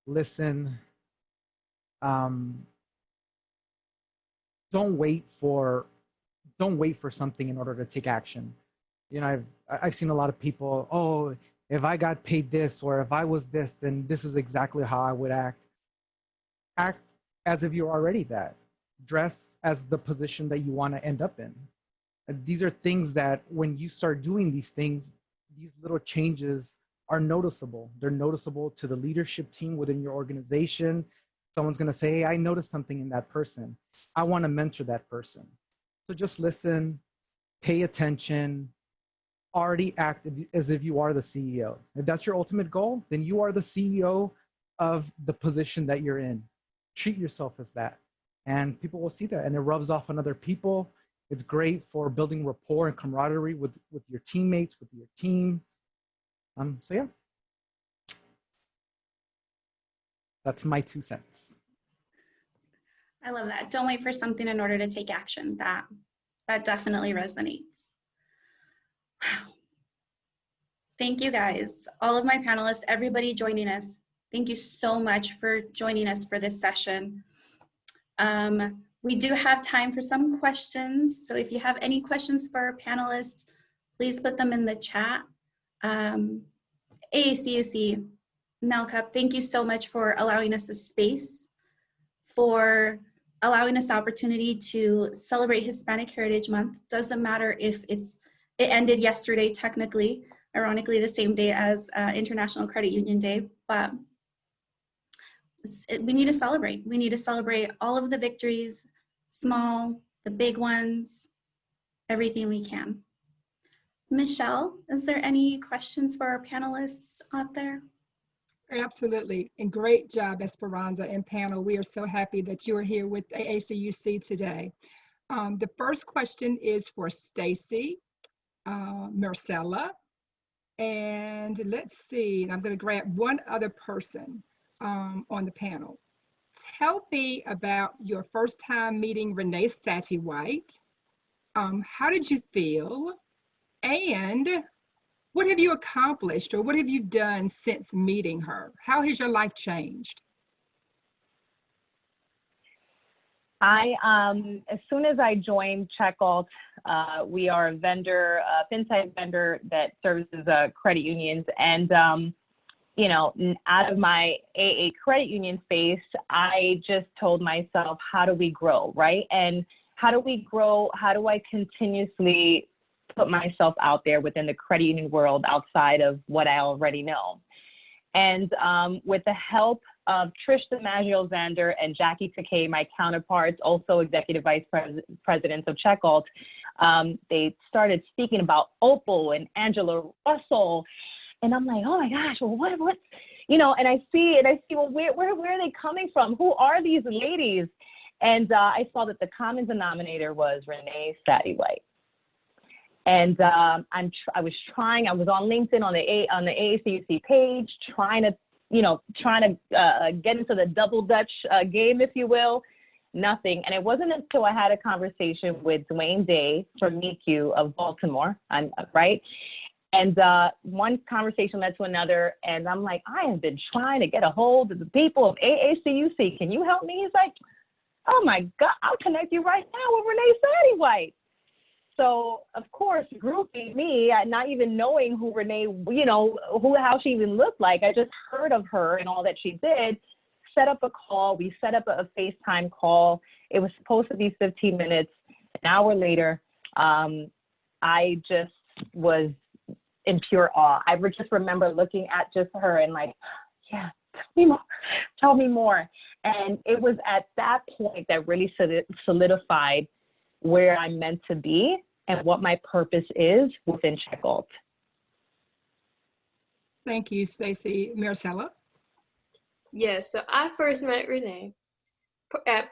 listen. Don't wait for something in order to take action. You know, I've seen a lot of people, oh, if I got paid this, or if I was this, then this is exactly how I would act. Act as if you're already that. Dress as the position that you want to end up in. These are things that when you start doing these things, these little changes are noticeable. They're noticeable to the leadership team within your organization. Someone's going to say, hey, I noticed something in that person. I want to mentor that person. So just listen, pay attention, already act as if you are the CEO. If that's your ultimate goal, then you are the CEO of the position that you're in. Treat yourself as that. And people will see that, and it rubs off on other people. It's great for building rapport and camaraderie with your teammates, with your team. So yeah, that's my 2 cents. I love that. Don't wait for something in order to take action. That definitely resonates. Wow. Thank you guys, all of my panelists, everybody joining us. Thank you so much for joining us for this session. We do have time for some questions. So if you have any questions for our panelists, please put them in the chat. AACUC, Melcup, thank you so much for allowing us a space, for allowing us the opportunity to celebrate Hispanic Heritage Month. Doesn't matter if it ended yesterday, technically, ironically the same day as International Credit Union Day, but we need to celebrate. We need to celebrate all of the victories, small, the big ones, everything we can. Michelle, is there any questions for our panelists out there? Absolutely, and great job, Esperanza and panel. We are so happy that you are here with AACUC today. The first question is for Stacey, Maricela, and let's see, I'm going to grab one other person on the panel. Tell me about your first time meeting Renee Saty-White. How did you feel? And what have you accomplished, or what have you done since meeting her? How has your life changed? As soon as I joined Checkalt, we are a vendor, a fintech vendor that services credit unions. And, you know, out of my AA credit union space, I just told myself, how do we grow, right? And how do we grow? How do I continuously put myself out there within the credit union world outside of what I already know? And with the help of Trish DiMaggio-Zander and Jackie Takei, my counterparts, also executive vice presidents of Checkalt, they started speaking about Opal and Angela Russell. And I'm like, oh my gosh, well, what, you know, and I see, well, where are they coming from? Who are these ladies? And I saw that the common denominator was Renee Saty-White. And I was on LinkedIn on the AACUC page, trying to get into the double Dutch game, if you will. Nothing. And it wasn't until I had a conversation with Dwayne Day from MECU of Baltimore, right? And one conversation led to another, and I'm like, I have been trying to get a hold of the people of AACUC. Can you help me? He's like, oh my God, I'll connect you right now with Renee Saty-White. So of course, groupie me, not even knowing who Renee, how she even looked like. I just heard of her and all that she did. Set up a call. We set up a FaceTime call. It was supposed to be 15 minutes. An hour later, I just was in pure awe. I just remember looking at just her and like, yeah, tell me more. And it was at that point that really solidified where I'm meant to be and what my purpose is within Checkalt. Thank you, Stacey. Maricela? Yes, so I first met Renee at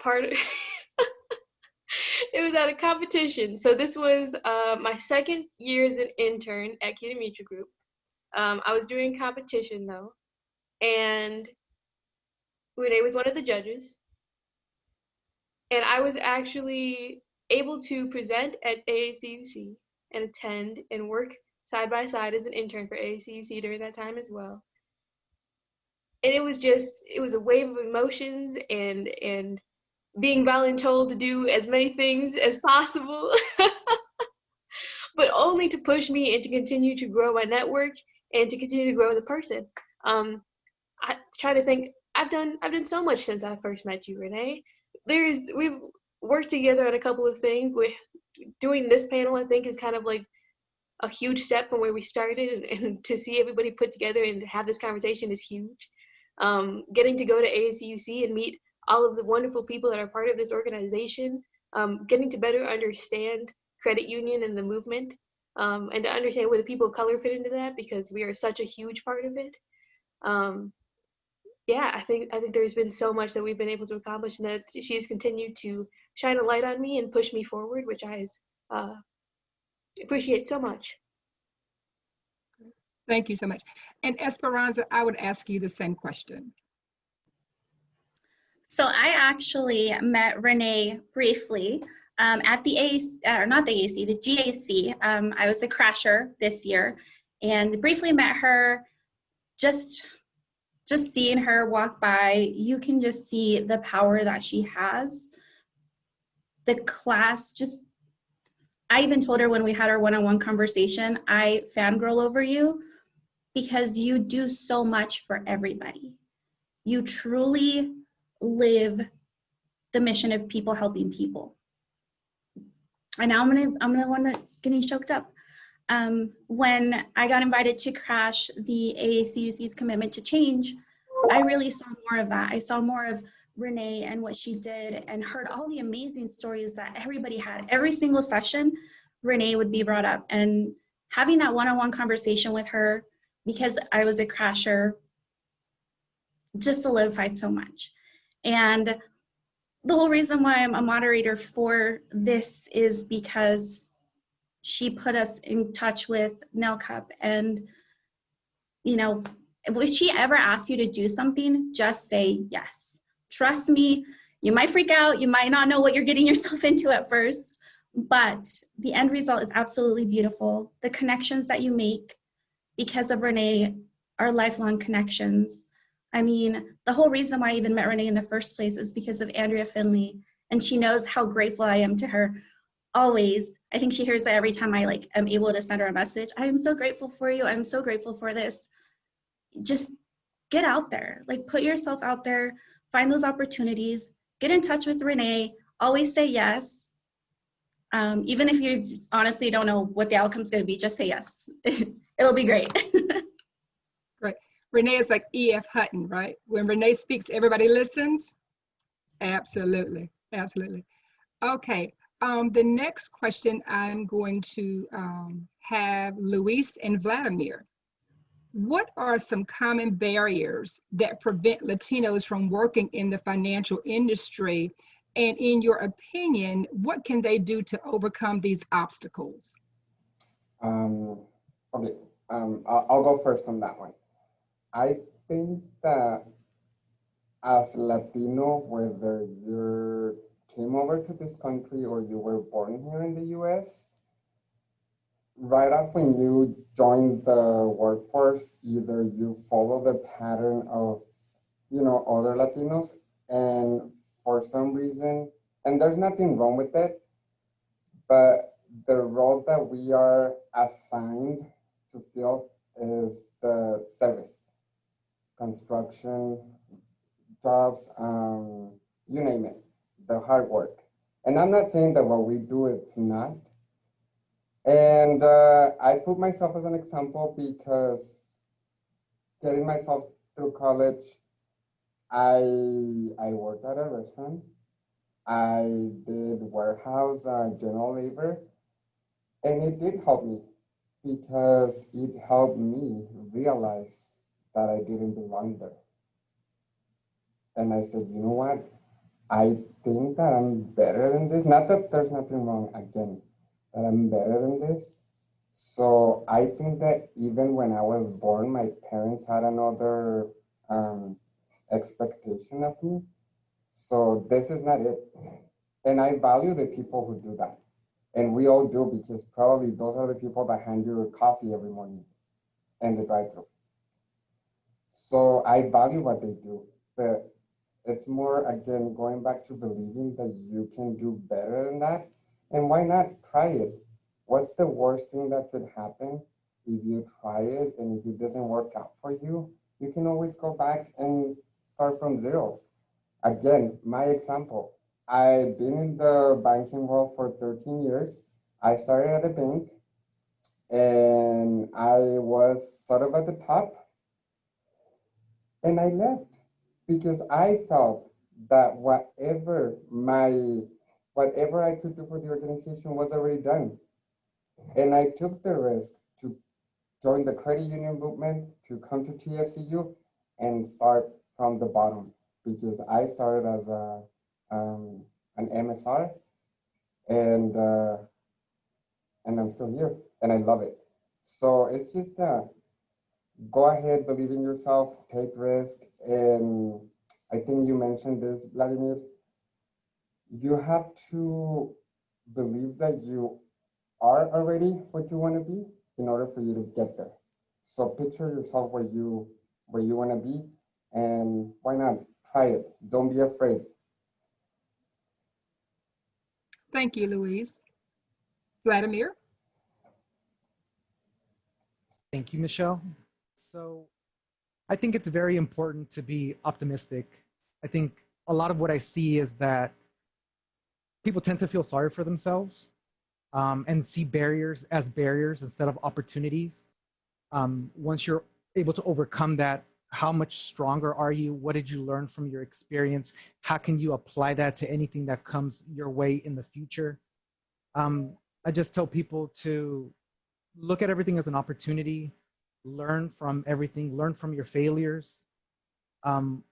it was at a competition. So this was my second year as an intern at CUNA Mutual Group. I was doing competition though, and Renee was one of the judges. And I was actually able to present at AACUC and attend and work side by side as an intern for AACUC during that time as well. And it was a wave of emotions and being voluntold to do as many things as possible, but only to push me and to continue to grow my network and to continue to grow as a person. I try to think, I've done so much since I first met you, Renee. We've worked together on a couple of things. Doing this panel, I think, is kind of like a huge step from where we started, and to see everybody put together and have this conversation is huge. Getting to go to AACUC and meet all of the wonderful people that are part of this organization, getting to better understand credit union and the movement, and to understand where the people of color fit into that, because we are such a huge part of it. Yeah, I think there's been so much that we've been able to accomplish, and that she's continued to shine a light on me and push me forward, which I appreciate so much. Thank you so much. And Esperanza, I would ask you the same question. So I actually met Renee briefly at the AAC, or not the AAC, the GAC. I was a crasher this year and briefly met her. Just seeing her walk by, you can just see the power that she has. The class I even told her when we had our one-on-one conversation, I fangirl over you because you do so much for everybody. You truly live the mission of people helping people. And now I'm the one that's getting choked up. When I got invited to crash the AACUC's commitment to change, I really saw more of that. I saw more of Renee and what she did, and heard all the amazing stories that everybody had. Every single session, Renee would be brought up, and having that one-on-one conversation with her, because I was a crasher, just solidified so much. And the whole reason why I'm a moderator for this is because she put us in touch with NELCUP. And, you know, if she ever asks you to do something, just say yes. Trust me, you might freak out. You might not know what you're getting yourself into at first, but the end result is absolutely beautiful. The connections that you make because of Renee are lifelong connections. I mean, the whole reason why I even met Renee in the first place is because of Andrea Finley, and she knows how grateful I am to her always. I think she hears that every time I am able to send her a message. I am so grateful for you. I'm so grateful for this. Just get out there, put yourself out there, find those opportunities, get in touch with Renee, always say yes. Even if you honestly don't know what the outcome's gonna be, just say yes. It'll be great. Great. Renee is like E.F. Hutton, right? When Renee speaks, everybody listens? Absolutely, absolutely. Okay, the next question I'm going to have Luis and Vladimir. What are some common barriers that prevent Latinos from working in the financial industry? And in your opinion, what can they do to overcome these obstacles? Okay, I'll go first on that one. I think that as Latino, whether you came over to this country or you were born here in the US, right up when you join the workforce, either you follow the pattern of, other Latinos, and for some reason, and there's nothing wrong with it, but the role that we are assigned to fill is the service, construction, jobs, you name it, the hard work. And I'm not saying that what we do, it's not. And I put myself as an example because getting myself through college, I worked at a restaurant. I did warehouse, general labor, and it did help me because it helped me realize that I didn't belong there. And I said, you know what? I think that I'm better than this. Not that there's nothing wrong, again, that I'm better than this. So I think that even when I was born, my parents had another expectation of me. So this is not it. And I value the people who do that. And we all do, because probably those are the people that hand you coffee every morning and the drive-thru. So I value what they do. But it's more, again, going back to believing that you can do better than that. And why not try it? What's the worst thing that could happen if you try it, and if it doesn't work out for you? You can always go back and start from zero. Again, my example, I've been in the banking world for 13 years. I started at a bank and I was sort of at the top, and I left because I felt that whatever my whatever I could do for the organization was already done. And I took the risk to join the credit union movement, to come to TFCU and start from the bottom, because I started as an MSR, and I'm still here and I love it. So it's just go ahead, believe in yourself, take risk. And I think you mentioned this, Vladimir, you have to believe that you are already what you want to be in order for you to get there. So picture yourself where you want to be, and why not try it? Don't be afraid. Thank you, Louise. Vladimir? Thank you, Michelle. So I think it's very important to be optimistic. I think a lot of what I see is that people tend to feel sorry for themselves and see barriers as barriers instead of opportunities. Once you're able to overcome that, how much stronger are you? What did you learn from your experience? How can you apply that to anything that comes your way in the future? I just tell people to look at everything as an opportunity, learn from everything, learn from your failures.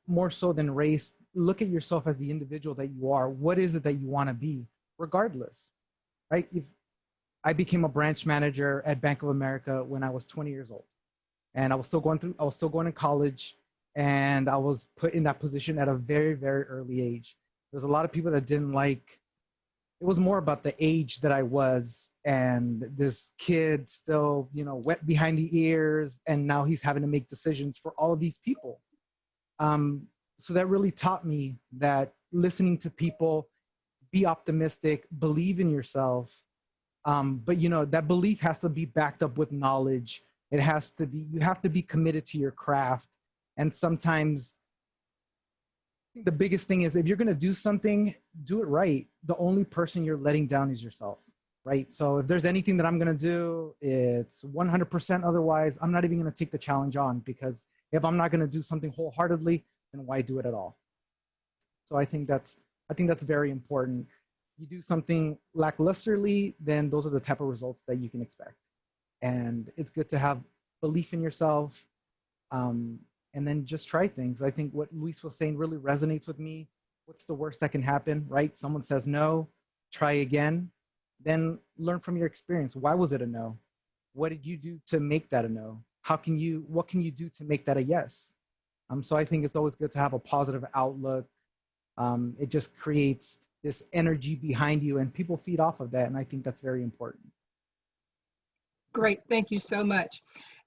More so than race, look at yourself as the individual that you are. What is it that you want to be, regardless, right? If I became a branch manager at Bank of America when I was 20 years old, and I was still going to college, and I was put in that position at a very, very early age. There's a lot of people that didn't like. It was more about the age that I was, and this kid still, wet behind the ears, and now he's having to make decisions for all of these people. So that really taught me that listening to people, be optimistic, believe in yourself. But that belief has to be backed up with knowledge. You have to be committed to your craft. And sometimes the biggest thing is, if you're going to do something, do it right. The only person you're letting down is yourself, right? So if there's anything that I'm going to do, it's 100%. Otherwise, I'm not even going to take the challenge on, because if I'm not going to do something wholeheartedly, then why do it at all? So I think that's very important. You do something lacklusterly, then those are the type of results that you can expect. And it's good to have belief in yourself, and then just try things. I think what Luis was saying really resonates with me. What's the worst that can happen, right? Someone says no, try again, then learn from your experience. Why was it a no? What did you do to make that a no? What can you do to make that a yes? So I think it's always good to have a positive outlook. It just creates this energy behind you, and people feed off of that. And I think that's very important. Great, thank you so much.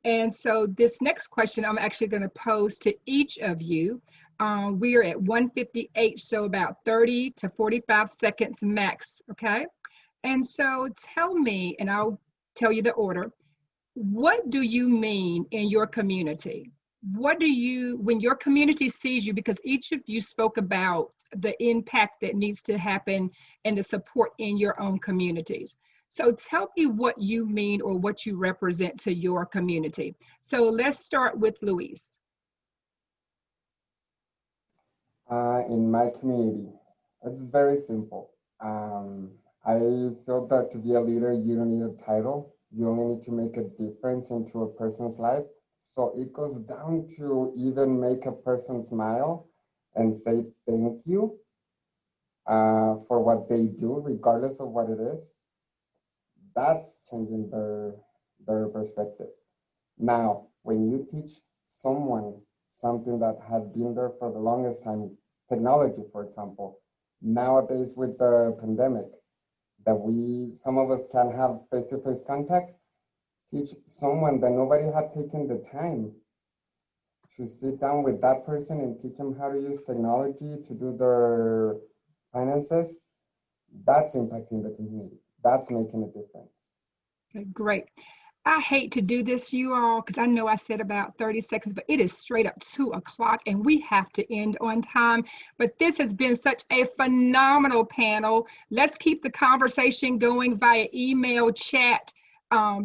And so this next question I'm actually going to pose to each of you. We are at 1:58, so about 30 to 45 seconds max, okay? And so tell me, and I'll tell you the order, what do you mean in your community? When your community sees you, because each of you spoke about the impact that needs to happen and the support in your own communities. So tell me what you mean or what you represent to your community. So let's start with Luis. In my community, it's very simple. I feel that to be a leader, you don't need a title. You only need to make a difference into a person's life. So it goes down to even make a person smile and say thank you for what they do, regardless of what it is. That's changing their perspective. Now, when you teach someone something that has been there for the longest time, technology, for example, nowadays with the pandemic, that some of us can have face-to-face contact, teach someone that nobody had taken the time to sit down with that person and teach them how to use technology to do their finances. That's impacting the community. That's making a difference. Okay, great. I hate to do this, you all, because I know I said about 30 seconds, but it is straight up 2 o'clock and we have to end on time. But this has been such a phenomenal panel. Let's keep the conversation going via email, chat,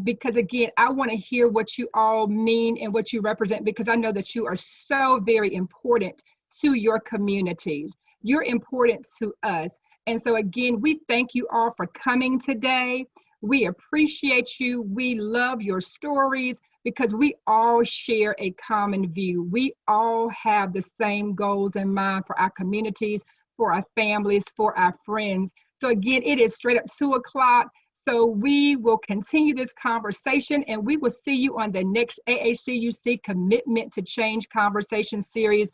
because again, I want to hear what you all mean and what you represent, because I know that you are so very important to your communities. You're important to us. And so again, we thank you all for coming today. We appreciate you. We love your stories because we all share a common view. We all have the same goals in mind for our communities, for our families, for our friends. So again, it is straight up 2 o'clock. So we will continue this conversation, and we will see you on the next AACUC Commitment to Change Conversation series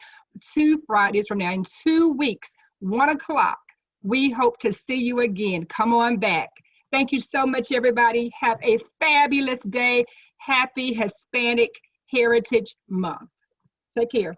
2 Fridays from now. In 2 weeks, 1 o'clock, we hope to see you again. Come on back. Thank you so much, everybody. Have a fabulous day. Happy Hispanic Heritage Month. Take care.